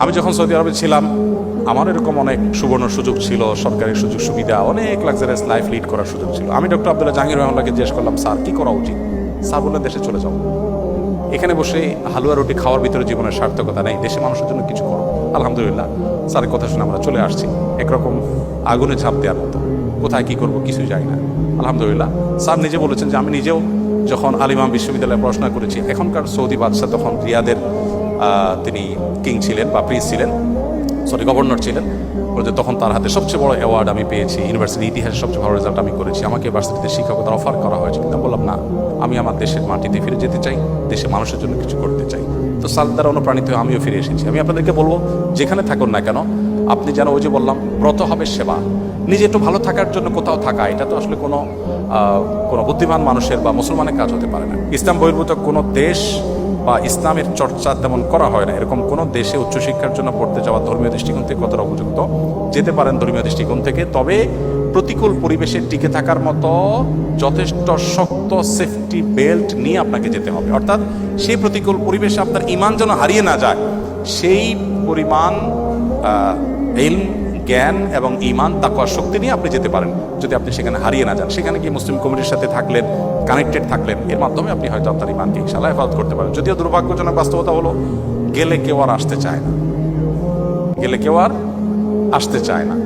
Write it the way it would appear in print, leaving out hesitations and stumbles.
আমি যখন সৌদি আরবে ছিলাম আমার এরকম অনেক সুবর্ণ সুযোগ ছিল, সরকারি সুযোগ সুবিধা, অনেক লাক্সারিয়াস লাইফ লিড করার সুযোগ ছিল। আমি ডক্টর আব্দুল্লাহ জাহাঙ্গীর রহমানকে জিজ্ঞেস করলাম, স্যার কি করা উচিত? স্যার বললেন, দেশে চলে যাও। এখানে বসে হালুয়া রুটি খাওয়ার ভিতরে জীবনের সার্থকতা নেই, দেশে মানুষের জন্য কিছু করো। আলহামদুলিল্লাহ, স্যারের কথা শুনে আমরা চলে আসছি। একরকম আগুনে ঝাঁপ দেওয়ার মতো, কোথায় কি করব কিছু জানি না। আলহামদুলিল্লাহ, স্যার নিজে বলেছেন যে আমি নিজেও যখন আল ইমাম বিশ্ববিদ্যালয়ে পড়াশোনা করেছি, এখনকার সৌদি বাদশাহ তখন রিয়াদের তিনি কিং ছিলেন বা প্রিন্স ছিলেন, গভর্নর ছিলেন। বলতে তখন তার হাতে সবচেয়ে বড় অ্যাওয়ার্ড আমি পেয়েছি, ইউনিভার্সিটি ইতিহাসে সবচেয়ে ভালো রেজাল্ট আমি করেছি, আমাকে ভার্সিটিতে শিক্ষকতার অফার করা হয়েছে। কিন্তু আমি বললাম না, আমি আমার দেশের মাটিতে ফিরে যেতে চাই, দেশে মানুষের জন্য কিছু করতে চাই। তো সাল দ্বারা অনুপ্রাণিত হয়ে আমিও ফিরে এসেছি। আমি আপনাদেরকে বলবো, যেখানে থাকুন না কেন, আপনি যেন ওই যে বললাম ব্রত হবে সেবা, নিজে একটু ভালো থাকার জন্য কোথাও থাকা, এটা তো আসলে কোনো বুদ্ধিমান মানুষের বা মুসলমানের কাজ হতে পারে না। ইসলাম বহির্ভূত কোনো দেশ বা ইসলামের চর্চা তেমন করা হয় না, এরকম কোনো দেশে উচ্চশিক্ষার জন্য পড়তে যাওয়া ধর্মীয় দৃষ্টিকোণ থেকে কতটা উপযুক্ত? যেতে পারেন ধর্মীয় দৃষ্টিকোণ থেকে, তবে প্রতিকূল পরিবেশে টিকে থাকার মতো যথেষ্ট শক্ত সেফটি বেল্ট নিয়ে আপনাকে যেতে হবে। অর্থাৎ সেই প্রতিকূল পরিবেশে আপনার ঈমান যেন হারিয়ে না যায়, সেই পরিমাণ ইলম, জ্ঞান এবং ঈমান, তাকওয়া, শক্তি নিয়ে আপনি যেতে পারেন। যদি আপনি সেখানে হারিয়ে না যান, সেখানে গিয়ে মুসলিম কমিউনিটির সাথে থাকলেন, কানেক্টেড থাকলেন, এর মাধ্যমে আপনি হয়তো আপনার ঈমানকে ইনশাআল্লাহ হেফাজত করতে পারেন। যদিও দুর্ভাগ্যজনক বাস্তবতা হলো, গেলে কেউ আর আসতে চায় না, গেলে কেউ আর আসতে চায় না।